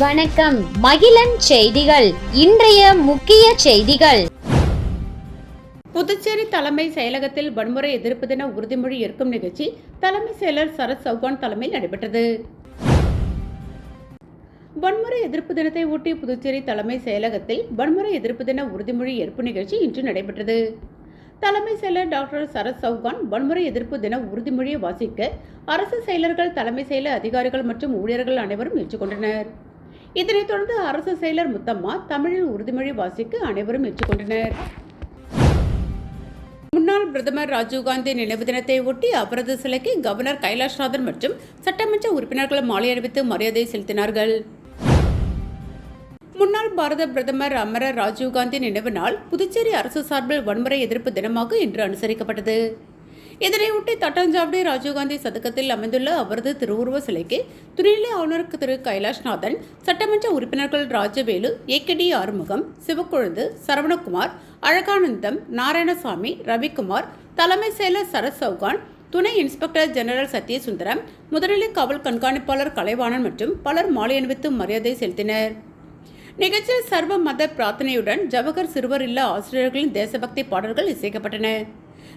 வணக்கம். மகிழன் செய்திகள். இன்றைய முக்கிய செய்திகள். புதுச்சேரி தலைமை செயலகத்தில் வன்முறை எதிர்ப்பு தின உறுதிமொழி ஏற்கும் நிகழ்ச்சி தலைமை செயலர் சரத் சௌகான் தலைமையில் நடைபெற்றது. வன்முறை எதிர்ப்பு தினத்தை ஒட்டி புதுச்சேரி தலைமை செயலகத்தில் வன்முறை எதிர்ப்பு தின உறுதிமொழி ஏற்பு நிகழ்ச்சி இன்று நடைபெற்றது. தலைமை செயலர் டாக்டர் சரத் சௌகான் வன்முறை எதிர்ப்பு தின உறுதிமொழியை வாசிக்க அரசு செயலர்கள், தலைமை செயலர் அதிகாரிகள் மற்றும் ஊழியர்கள் அனைவரும் ஏற்றுக்கொண்டனர். இதனைத் தொடர்ந்து அரசு செயலர் முத்தம்மா தமிழில் உறுதிமொழி வாசிக்க அனைவரும் ஏற்றுக்கொண்டனர். முன்னாள் பிரதமர் ராஜீவ்காந்தி நினைவு தினத்தை ஒட்டி அவரது சிலைக்கு கவர்னர் கைலாஷ்நாதன் மற்றும் சட்டமன்ற உறுப்பினர்கள் மாலை அணிவித்து மரியாதை செலுத்தினார்கள். முன்னாள் பாரத பிரதமர் அமரர் ராஜீவ்காந்தி நினைவு நாள் புதுச்சேரி அரசு சார்பில் வன்முறை எதிர்ப்பு தினமாக இன்று அனுசரிக்கப்பட்டது. இதனையொட்டி தட்டாஞ்சாவடி ராஜீவ்காந்தி சதுக்கத்தில் அமைந்துள்ள அவரது திருவுருவ சிலைக்கு துணைநிலை ஆளுநர் திரு கைலாஷ்நாதன், சட்டமன்ற உறுப்பினர்கள் ராஜவேலு, ஏகடி ஆறுமுகம், சிவக்கொழுந்து, சரவணகுமார், அழகானந்தம், நாராயணசாமி, ரவிக்குமார், தலைமை செயலர் சரத் சௌகான், துணை இன்ஸ்பெக்டர் ஜெனரல் சத்யசுந்தரம், முதுநிலை காவல் கண்காணிப்பாளர் கலைவாணன் மற்றும் பலர் மாலை அணிவித்து மரியாதை செலுத்தினர். நிகழ்ச்சியில் சர்வ மத பிரார்த்தனையுடன் ஜவஹர் சிறுவர் இல்ல ஆசிரியர்களின் தேசபக்தி பாடல்கள் இசைக்கப்பட்டன.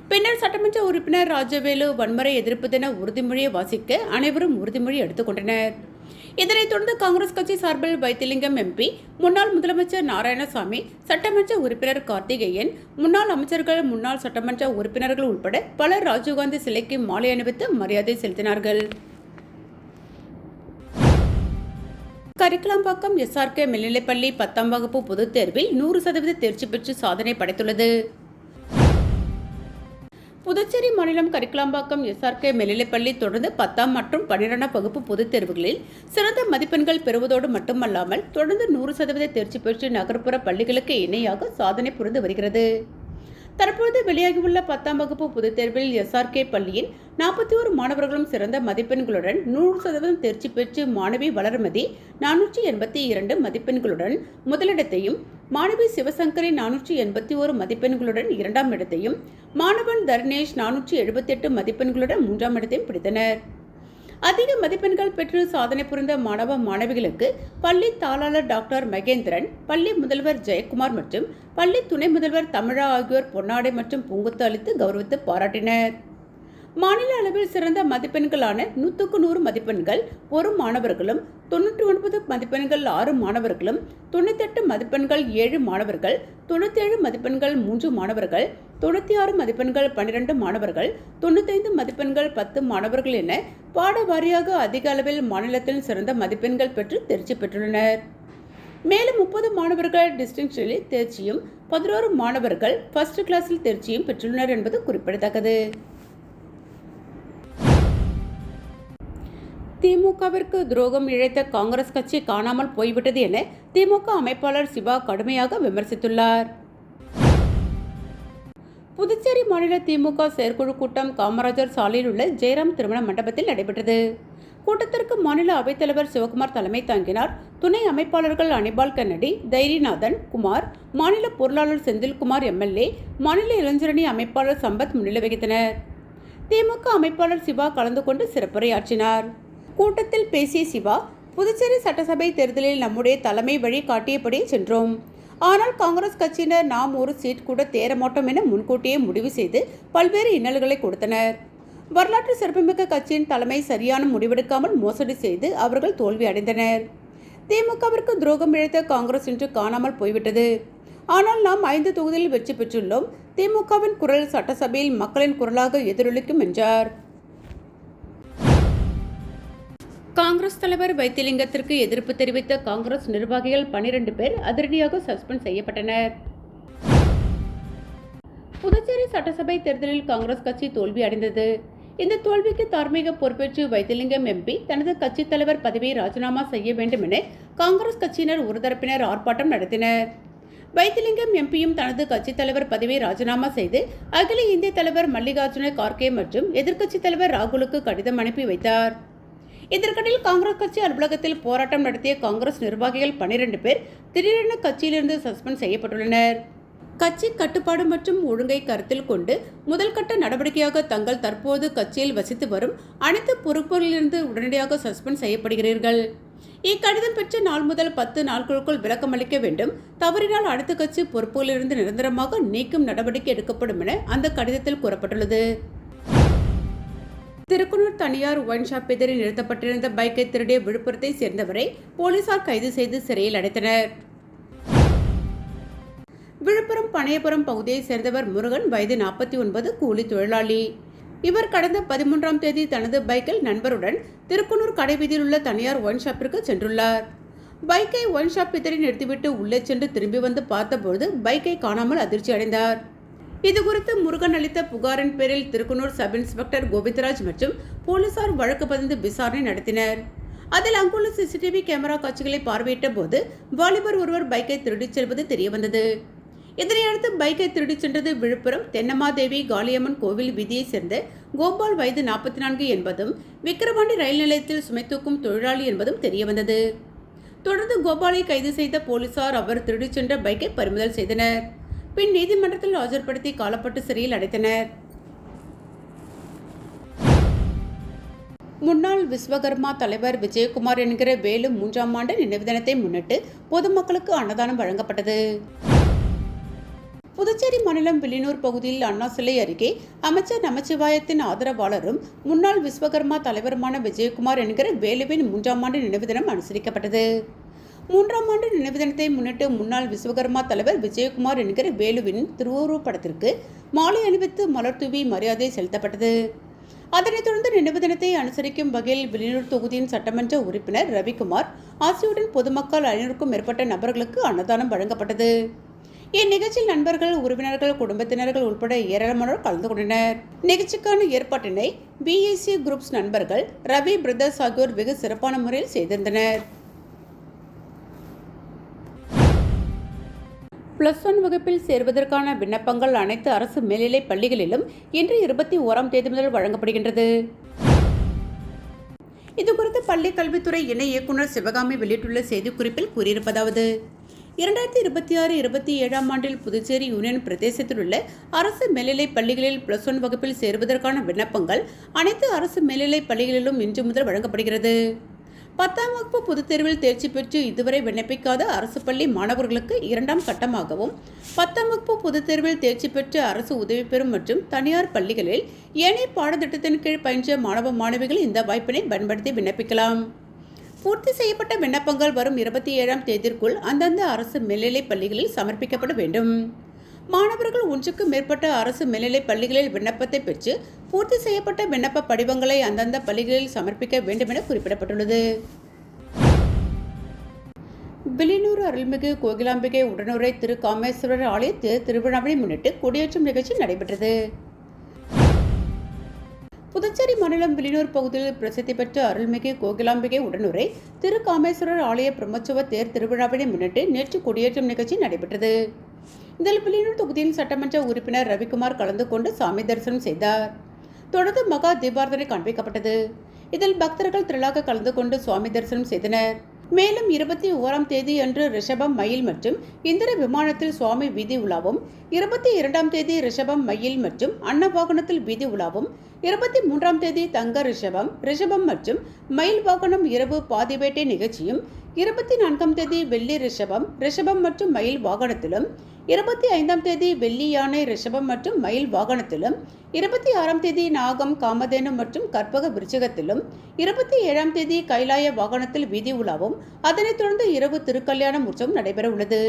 பின்னர் சட்டமன்ற உறுப்பினர் ராஜவேலு வன்முறை எதிர்ப்பு தின உறுதிமொழியை வாசிக்க அனைவரும் உறுதிமொழி எடுத்துக் கொண்டனர். இதனைத் தொடர்ந்து காங்கிரஸ் கட்சி சார்பில் வைத்திலிங்கம் எம்பி, முன்னாள் முதலமைச்சர் நாராயணசாமி, சட்டமன்ற உறுப்பினர் கார்த்திகேயன், முன்னாள் அமைச்சர்கள், முன்னாள் சட்டமன்ற உறுப்பினர்கள் உட்பட பலர் ராஜீவ்காந்தி சிலைக்கு மாலை அணிவித்து மரியாதை செலுத்தினார்கள். கரிக்கலாம்பாக்கம் SRK மேல்நிலைப்பள்ளி 10ஆம் வகுப்பு பொதுத் தேர்வில் 100% தேர்ச்சி பெற்று சாதனை படைத்துள்ளது. புதுச்சேரி மாநிலம் கரிக்கலாம்பாக்கம் SRK மேல்நிலைப்பள்ளி தொடர்ந்து 10ஆம் மற்றும் 12ஆம் வகுப்பு பொதுத் தேர்வுகளில் சிறந்த மதிப்பெண்கள் பெறுவதோடு மட்டுமல்லாமல் தொடர்ந்து 100% தேர்ச்சி பெற்று நகர்ப்புற பள்ளிகளுக்கு இணையாக சாதனை புரிந்து வருகிறது. தற்போது வெளியாகியுள்ள 10ஆம் வகுப்பு பொதுத் தேர்வில் SRK பள்ளியின் 41 மாணவர்களும் சிறந்த மதிப்பெண்களுடன் 100% தேர்ச்சி பெற்று மாணவி வளர்மதி 482 மதிப்பெண்களுடன் முதலிடத்தையும், மாணவி சிவசங்கரி 481 மதிப்பெண்களுடன் 2ஆம் இடத்தையும், மாணவன் தர்ணேஷ் 478 மதிப்பெண்களுடன் 3ஆம் இடத்தையும் பிடித்தனர். அதிக மதிப்பெண்கள் பெற்று சாதனை புரிந்த மாணவ மாணவிகளுக்கு பள்ளி தாளாளர் டாக்டர் மகேந்திரன், பள்ளி முதல்வர் ஜெயக்குமார் மற்றும் பள்ளி துணை முதல்வர் தமிழா ஆகியோர் பொன்னாடை மற்றும் பூங்கொத்து அளித்து கௌரவித்து பாராட்டினர். மாநில அளவில் சிறந்த மதிப்பெண்களான 100க்கு 100 மதிப்பெண்கள் ஒரு மாணவர்களும், 99 மதிப்பெண்கள் 6 மாணவர்களும், 98 மதிப்பெண்கள் 7 மாணவர்கள், 97 மதிப்பெண்கள் 3 மாணவர்கள், 96 மதிப்பெண்கள் 12 மாணவர்கள், 95 மதிப்பெண்கள் 10 மாணவர்கள் என பாட வாரியாக அதிக அளவில் மாநிலத்தில் சிறந்த மதிப்பெண்கள் பெற்று தேர்ச்சி பெற்றுள்ளனர். மேலும் 30 மாணவர்கள் டிஸ்டிங்ஷனில் தேர்ச்சியும், 11 மாணவர்கள் ஃபர்ஸ்ட் கிளாஸில் தேர்ச்சியும் பெற்றுள்ளனர் என்பது குறிப்பிடத்தக்கது. திமுகவிற்கு துரோகம் இழைத்த காங்கிரஸ் கட்சி காணாமல் போய்விட்டது என திமுக அமைப்பாளர் சிவா கடுமையாக விமர்சித்துள்ளார். புதுச்சேரி மாநில திமுக செயற்குழு கூட்டம் காமராஜர் சாலையில் உள்ள ஜெயராம் திருமண மண்டபத்தில் நடைபெற்றது. கூட்டத்திற்கு மாநில அவைத்தலைவர் சிவகுமார் தலைமை தாங்கினார். துணை அமைப்பாளர்கள் அனிபால் கன்னடி, தைரியநாதன் குமார், மாநில பொருளாளர் செந்தில்குமார் MLA, மாநில இளைஞரணி அமைப்பாளர் சம்பத் முன்னிலை வகித்தனர். திமுக அமைப்பாளர் சிவா கலந்து கொண்டு சிறப்புரையாற்றினார். கூட்டத்தில் பேசிய சிவா, புதுச்சேரி சட்டசபை தேர்தலில் நம்முடைய தலைமை வழி காட்டியபடி சென்றோம். ஆனால் காங்கிரஸ் கட்சியினர் நாம் ஒரு சீட் கூட தேர மாட்டோம் என முன்கூட்டியே முடிவு செய்து பல்வேறு இன்னல்களை கொடுத்தனர். வரலாற்று சிறப்புமிக்க கட்சியின் தலைமை சரியான முடிவெடுக்காமல் மோசடி செய்து அவர்கள் தோல்வி அடைந்தனர். திமுகவிற்கு துரோகம் இழைத்த காங்கிரஸ் இன்று காணாமல் போய்விட்டது. ஆனால் நாம் 5 தொகுதியில் வெற்றி பெற்றுள்ளோம். திமுகவின் குரல் சட்டசபையில் மக்களின் குரலாக எதிரொலிக்கும் என்றார். காங்கிரஸ் தலைவர் வைத்திலிங்கத்திற்கு எதிர்ப்பு தெரிவித்த காங்கிரஸ் நிர்வாகிகள் 12 பேர் அதிரடியாக சஸ்பெண்ட் செய்யப்பட்டனர். புதுச்சேரி சட்டசபை தேர்தலில் காங்கிரஸ் கட்சி தோல்வி அடைந்தது. இந்த தோல்விக்கு தார்மீக பொறுப்பேற்று வைத்திலிங்கம் MP தனது கட்சி தலைவர் பதவியை ராஜினாமா செய்ய வேண்டும் என காங்கிரஸ் கட்சியினர் ஒரு தரப்பினர் ஆர்ப்பாட்டம் நடத்தினர். வைத்திலிங்கம் MPயும் தனது கட்சி தலைவர் பதவியை ராஜினாமா செய்து அகில இந்திய தலைவர் மல்லிகார்ஜுன கார்கே மற்றும் எதிர்க்கட்சி தலைவர் ராகுலுக்கு கடிதம் அனுப்பி வைத்தார். இதற்கிடையில் காங்கிரஸ் கட்சி அலுவலகத்தில் போராட்டம் நடத்திய காங்கிரஸ் நிர்வாகிகள் 12 பேர் திடீரென கட்சியிலிருந்து சஸ்பெண்ட் செய்யப்பட்டுள்ளனர். கட்சி கட்டுப்பாடு மற்றும் ஒழுங்கை கருத்தில் கொண்டு முதல் கட்ட நடவடிக்கையாக தங்கள் தற்போது கட்சியில் வசித்து வரும் அனைத்து பொறுப்புகளிலிருந்து உடனடியாக சஸ்பெண்ட் செய்யப்படுகிறீர்கள். இக்கடிதம் பெற்ற நாள் முதல் 10 நாட்களுக்குள் விளக்கம் அளிக்க வேண்டும். தவறினால் அடுத்த கட்சி பொறுப்புகளிலிருந்து நிரந்தரமாக நீக்கும் நடவடிக்கை எடுக்கப்படும் என அந்த கடிதத்தில் கூறப்பட்டுள்ளது. திருக்குனூர் தனியார் ஒயின் ஷாப் எதிரே நிறுத்தப்பட்டிருந்த பைக்கை திருடிய விழுப்புரத்தை சேர்ந்தவரை போலீசார் கைது செய்து சிறையில் அடைத்தனர். விழுப்புரம் பனையபுரம் பகுதியை சேர்ந்தவர் முருகன், வயது 49, கூலி தொழிலாளி. இவர் கடந்த 13ஆம் தேதி தனது பைக்கில் நண்பருடன் திருக்குனூர் கடைவீதியில் உள்ள தனியார் ஒயின் ஷாப்பிற்கு சென்றுள்ளார். பைக்கை ஒயின் ஷாப் எதிரே நிறுத்திவிட்டு உள்ளே சென்று திரும்பி வந்து பார்த்தபோது பைக்கை காணாமல் அதிர்ச்சி அடைந்தார். இதுகுறித்து முருகன் அளித்த புகாரின் பேரில் திருக்குனூர் சப் இன்ஸ்பெக்டர் கோவிந்தராஜ் மற்றும் போலீசார் வழக்கு பதிந்து விசாரணை நடத்தினர். அதில் அங்குள்ள சிசிடிவி கேமரா காட்சிகளை பார்வையிட்ட போது வாலிபர் ஒருவர் பைக்கை திருடிச் செல்வது தெரியவந்தது. இதனையடுத்து பைக்கை திருடிச் சென்றது விழுப்புரம் தென்னமாதேவி காளியம்மன் கோவில் வீதியை சேர்ந்த கோபால், வயது 44 என்பதும் விக்கிரவாண்டி ரயில் நிலையத்தில் சுமை தூக்கும் தொழிலாளி என்பதும் தெரியவந்தது. தொடர்ந்து கோபாலை கைது செய்த போலீசார் அவர் திருடிச் சென்ற பைக்கை பறிமுதல் செய்தனர். பின் நீதிமன்றத்தில் ஆஜர்படுத்தி காலப்பட்டு சிறையில் அடைத்தனர். முன்னாள் விஸ்வகர்மா தலைவர் விஜயகுமார் என்கிற வேலு 3ஆம் ஆண்டு நினைவு தினத்தை முன்னிட்டு பொதுமக்களுக்கு அன்னதானம் வழங்கப்பட்டது. புதுச்சேரி மாநிலம் வில்லியனூர் பகுதியில் அண்ணா சிலை அருகே அமைச்சர் நமச்சிவாயத்தின் ஆதரவாளரும் முன்னாள் விஸ்வகர்மா தலைவருமான விஜயகுமார் என்கிற வேலுவின் 3ஆம் ஆண்டு நினைவு தினம் அனுசரிக்கப்பட்டது. 3ஆம் ஆண்டு நினைவு தினத்தை முன்னிட்டு முன்னாள் விஸ்வகர்மா தலைவர் விஜயகுமார் என்கிற வேலுவின் திருவுருவப் படத்திற்கு மாலை அணிவித்து மலர் தூவி மரியாதை செலுத்தப்பட்டது. அதனைத் தொடர்ந்து நினைவு தினத்தை அனுசரிக்கும் வகையில் வில்லியனூர் தொகுதியின் சட்டமன்ற உறுப்பினர் ரவிக்குமார் ஆசியுடன் பொதுமக்கள் 500க்கும் மேற்பட்ட நபர்களுக்கு அன்னதானம் வழங்கப்பட்டது. இந்நிகழ்ச்சியில் நண்பர்கள், உறவினர்கள், குடும்பத்தினர்கள் உட்பட ஏராளமானோர் கலந்து கொண்டனர். நிகழ்ச்சிக்கான ஏற்பாட்டினை BAC குரூப்ஸ் நண்பர்கள், ரவி பிரதர்ஸ் ஆகியோர் வெகு சிறப்பான முறையில் செய்திருந்தனர். +1 வகுப்பில் சேர்வதற்கான விண்ணப்பங்கள் அனைத்து அரசு மேல்நிலைப் பள்ளிகளிலும் இன்று 21ஆம் தேதி முதல் வழங்கப்படுகின்றது. இதுகுறித்து பள்ளி கல்வித்துறை இணை இயக்குநர் சிவகாமி வெளியிட்டுள்ள செய்திக்குறிப்பில் கூறியிருப்பதாவது: 2026-27ஆம் ஆண்டில் புதுச்சேரி யூனியன் பிரதேசத்தில் உள்ள அரசு மேல்நிலைப் பள்ளிகளில் +1 வகுப்பில் சேர்வதற்கான விண்ணப்பங்கள் அனைத்து அரசு மேல்நிலைப் பள்ளிகளிலும் இன்று முதல் வழங்கப்படுகிறது. 10ஆம் வகுப்பு பொதுத் தேர்வில் தேர்ச்சி பெற்று இதுவரை விண்ணப்பிக்காத அரசு பள்ளி மாணவர்களுக்கு 2ஆம் கட்டமாகவும், 10ஆம் வகுப்பு பொதுத் தேர்வில் தேர்ச்சி பெற்று அரசு உதவி பெறும் மற்றும் தனியார் பள்ளிகளில் ஏனைய பாடத்திட்டத்தின் கீழ் பயின்ற மாணவ மாணவிகள் இந்த வாய்ப்பினை பயன்படுத்தி விண்ணப்பிக்கலாம். பூர்த்தி செய்யப்பட்ட விண்ணப்பங்கள் வரும் 27ஆம் தேதிக்குள் அந்தந்த அரசு மேல்நிலைப் பள்ளிகளில் சமர்ப்பிக்கப்பட வேண்டும். மாணவர்கள் ஒன்றுக்கு மேற்பட்ட அரசு மேல்நிலைப் பள்ளிகளில் விண்ணப்பத்தை பெற்று பூர்த்தி செய்யப்பட்ட விண்ணப்ப படிவங்களை அந்தந்த பள்ளிகளில் சமர்ப்பிக்க வேண்டும் என குறிப்பிடப்பட்டுள்ளது. வில்லியனூர் அருள்மிகு கோகிலாம்பிகை உடனுரை திரு காமேஸ்வரர் ஆலய திருவிழாவை முன்னிட்டு கொடியேற்றும் நிகழ்ச்சி நடைபெற்றது. புதுச்சேரி மாநிலம் வில்லியனூர் பகுதியில் பிரசித்தி பெற்ற அருள்மிகு கோகிலாம்பிகை உடனுரை திரு காமேஸ்வரர் ஆலய பிரம்மோற்சவ தேர் திருவிழாவினை முன்னிட்டு நேற்று கொடியேற்றும் நிகழ்ச்சி நடைபெற்றது. இதில் வில்லியனூர் தொகுதியின் சட்டமன்ற உறுப்பினர் ரவிக்குமார் கலந்து கொண்டு சாமி தரிசனம் செய்தார். தொடர்ந்து மகா தீபாரதனை காண்பிக்கப்பட்டது. இதில் பக்தர்கள் திரளாக கலந்து கொண்டு சுவாமி தரிசனம் செய்தனர். மேலும் 21ஆம் தேதி அன்று ரிஷபம், மயில் மற்றும் இந்திர விமானத்தில் சுவாமி வீதி உலாவும், 22ஆம் தேதி ரிஷபம், மயில் மற்றும் அன்ன வாகனத்தில் வீதி உலாவும், 23ஆம் தேதி தங்க ரிஷபம் மற்றும் மயில் வாகனம் இரவு பாதிவேட்டை நிகழ்ச்சியும், 24ஆம் தேதி வெள்ளி ரிஷபம் மற்றும் மயில் வாகனத்திலும், 25ஆம் தேதி வெள்ளி யானை ரிஷபம் மற்றும் மயில் வாகனத்திலும், 26ஆம் தேதி நாகம், காமதேனு மற்றும் கற்பக விருச்சிகத்திலும், 27ஆம் தேதி கைலாய வாகனத்தில் வீதி உலாவும், அதனைத் தொடர்ந்து இரவு திருக்கல்யாணம் உற்சவம் நடைபெற உள்ளது.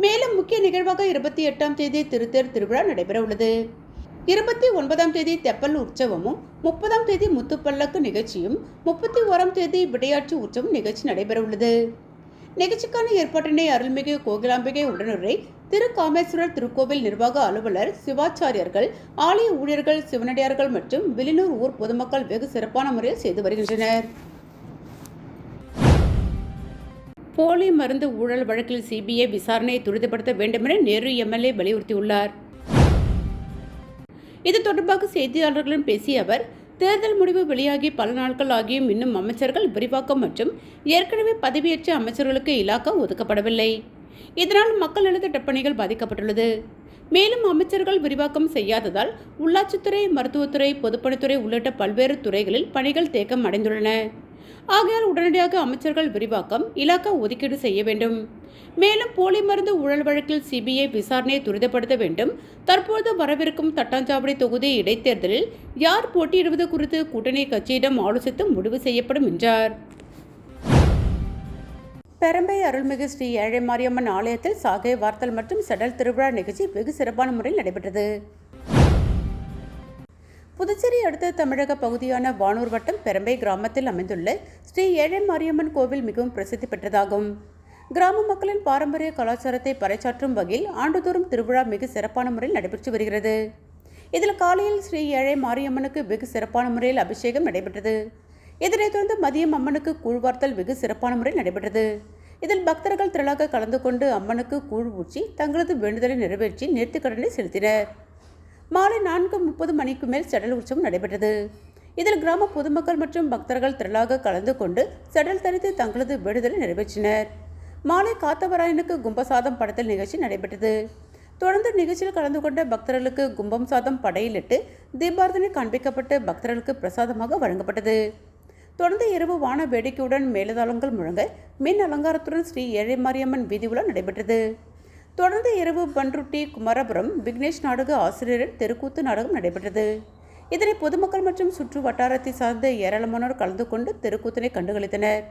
மேலும் முக்கிய நிகழ்வாக 28ஆம் தேதி திருத்தேர் திருவிழா நடைபெற உள்ளது. 29ஆம் தேதி தெப்பல் உற்சவமும், 30ஆம் தேதி முத்துப்பல்லக்கு நிகழ்ச்சியும், 31ஆம் தேதி விடையாட்சி உற்சவம் நிகழ்ச்சி நடைபெற உள்ளது. நிகழ்ச்சிக்கான ஏற்பாட்டினை அருள்மிகு கோகிலாம்பிகை உடனுரை திரு காமேஸ்வரர் திருக்கோவில் நிர்வாக அலுவலர், சிவாச்சாரியர்கள், ஆலய ஊழியர்கள், சிவனடியார்கள் மற்றும் வில்லியனூர் ஊர் பொதுமக்கள் வெகு சிறப்பான முறையில் செய்து வருகின்றனர். போலி மருந்து ஊழல் வழக்கில் CBI விசாரணையை துரிதப்படுத்த வேண்டும் என நேரு MLA வலியுறுத்தியுள்ளார். இது தொடர்பாக செய்தியாளர்களிடம் பேசிய அவர், தேர்தல் முடிவு வெளியாகி பல நாட்கள் ஆகியும் இன்னும் அமைச்சர்கள் விரிவாக்கம் மற்றும் ஏற்கனவே பதவியேற்ற அமைச்சர்களுக்கு இலாக்கா ஒதுக்கப்படவில்லை. இதனால் மக்கள் நல திட்டப்பணிகள் பாதிக்கப்பட்டுள்ளது. மேலும் அமைச்சர்கள் விரிவாக்கம் செய்யாததால் உள்ளாட்சித்துறை, மருத்துவத்துறை, பொதுப்பணித்துறை உள்ளிட்ட பல்வேறு துறைகளில் பணிகள் தேக்கம் அடைந்துள்ளன. ஆகையால் உடனடியாக அமைச்சர்கள் விரிவாக்கம், இலாக்கா ஒதுக்கீடு செய்ய வேண்டும். மேலும் போலி மருந்து ஊழல் வழக்கில் சிபிஐ விசாரணையை துரிதப்படுத்த வேண்டும். தற்போது வரவிருக்கும் தட்டாஞ்சாவடி தொகுதி இடைத்தேர்தலில் யார் போட்டியிடுவது குறித்து கூட்டணி கட்சியிடம் ஆலோசித்து முடிவு செய்யப்படும் என்றார். பெரம்பை அருள்மிகு ஸ்ரீ ஏழை மாரியம்மன் ஆலயத்தில் சாகை வார்த்தல் மற்றும் செடல் திருவிழா நிகழ்ச்சி வெகு சிறப்பான முறையில் நடைபெற்றது. புதுச்சேரி அடுத்த தமிழக பகுதியான வானூர் வட்டம் பெரம்பை கிராமத்தில் அமைந்துள்ள ஸ்ரீ ஏழை மாரியம்மன் கோவில் மிகவும் பிரசித்தி பெற்றதாகும். கிராம மக்களின் பாரம்பரிய கலாச்சாரத்தை பறைசாற்றும் வகையில் ஆண்டுதோறும் திருவிழா மிக சிறப்பான முறையில் நடைபெற்று வருகிறது. இதில் காலையில் ஸ்ரீ ஏழை மாரியம்மனுக்கு வெகு சிறப்பான முறையில் அபிஷேகம் நடைபெற்றது. இதனைத் தொடர்ந்து மதியம் அம்மனுக்கு கூழ்வார்த்தல் வெகு சிறப்பான முறையில் நடைபெற்றது. இதில் பக்தர்கள் திரளாக கலந்து கொண்டு அம்மனுக்கு கூழ் ஊற்றி தங்களது வேண்டுதலை நிறைவேற்றி நேர்த்திக்கடனை செலுத்தினர். மாலை 4:30 மணிக்கு மேல் செடல் உற்சவம் நடைபெற்றது. இதில் கிராம பொதுமக்கள் மற்றும் பக்தர்கள் திரளாக கலந்து கொண்டு செடல் தரித்து தங்களது வேண்டுதலை நிறைவேற்றினர். மாலை காத்தவராயனுக்கு கும்பசாதம் படைத்தல் நிகழ்ச்சி நடைபெற்றது. தொடர்ந்து நிகழ்ச்சியில் கலந்து கொண்ட பக்தர்களுக்கு கும்பம் சாதம் படையிலிட்டு தீபாரதனை காண்பிக்கப்பட்டு பக்தர்களுக்கு பிரசாதமாக வழங்கப்பட்டது. தொடர்ந்து இரவு வான வேடிக்கையுடன் மேலதாளங்கள் முழங்க மின் அலங்காரத்துடன் ஸ்ரீ ஏழை மாரியம்மன் வீதி உலா நடைபெற்றது. தொடர்ந்து இரவு பன்ருட்டி குமாரபுரம் விக்னேஷ் நாடக ஆசிரியரின் தெருக்கூத்து நாடகம் நடைபெற்றது. இதனை பொதுமக்கள் மற்றும் சுற்று வட்டாரத்தை சார்ந்த ஏராளமானோர் கலந்து கொண்டு தெருக்கூத்தினை கண்டுகளித்தனர்.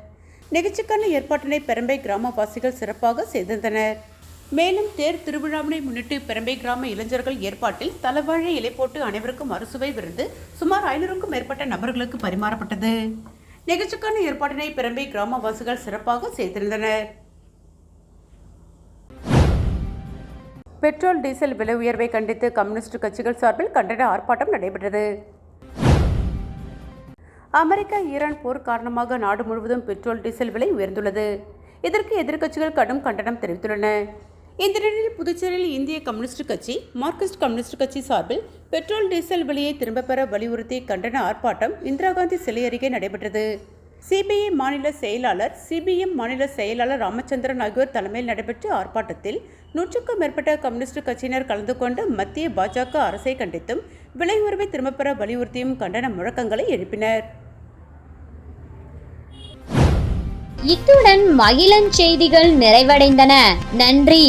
நிகழ்ச்சிக்கான ஏற்பாட்டினை பெரம்பை கிராமவாசிகள் சிறப்பாக செய்திருந்தனர். மேலும் தேர் திருவிழாவினை முன்னிட்டு பெரம்பை கிராம இளைஞர்கள் ஏற்பாட்டில் தலவாழை இலை போட்டு அனைவருக்கும் அறுசுவை விருந்து சுமார் 500க்கும் மேற்பட்ட நபர்களுக்கு பரிமாறப்பட்டது. நிகழ்ச்சிக்கான ஏற்பாட்டினை பெரம்பை கிராமவாசிகள் சிறப்பாக செய்திருந்தனர். பெட்ரோல் டீசல் விலை உயர்வை கண்டித்து கம்யூனிஸ்ட் கட்சிகள் சார்பில் கண்டன ஆர்ப்பாட்டம் நடைபெற்றது. அமெரிக்கா ஈரான் போர் காரணமாக நாடு முழுவதும் பெட்ரோல் டீசல் விலை உயர்ந்துள்ளது. இதற்கு எதிர்க்கட்சிகள் கடும் கண்டனம் தெரிவித்துள்ளன. இந்த நிலையில் புதுச்சேரியில் இந்திய கம்யூனிஸ்ட் கட்சி, மார்க்சிஸ்ட் கம்யூனிஸ்ட் கட்சி சார்பில் பெட்ரோல் டீசல் விலையை திரும்பப் பெற வலியுறுத்தி கண்டன ஆர்ப்பாட்டம் இந்திரா காந்தி சிலை அருகே நடைபெற்றது. சிபிஐ மாநில செயலாளர், சிபிஎம் மாநில செயலாளர் ராமச்சந்திரன் ஆகியோர் தலைமையில் நடைபெற்ற ஆர்ப்பாட்டத்தில் 100க்கும் மேற்பட்ட கம்யூனிஸ்ட் கட்சியினர் கலந்து கொண்டு மத்திய பாஜக அரசை கண்டித்தும் விலை உயர்வை திரும்பப் பெற வலியுறுத்தியும் கண்டன முழக்கங்களை எழுப்பினர். இத்துடன் மகிழன் செய்திகள் நிறைவடைந்தன. நன்றி.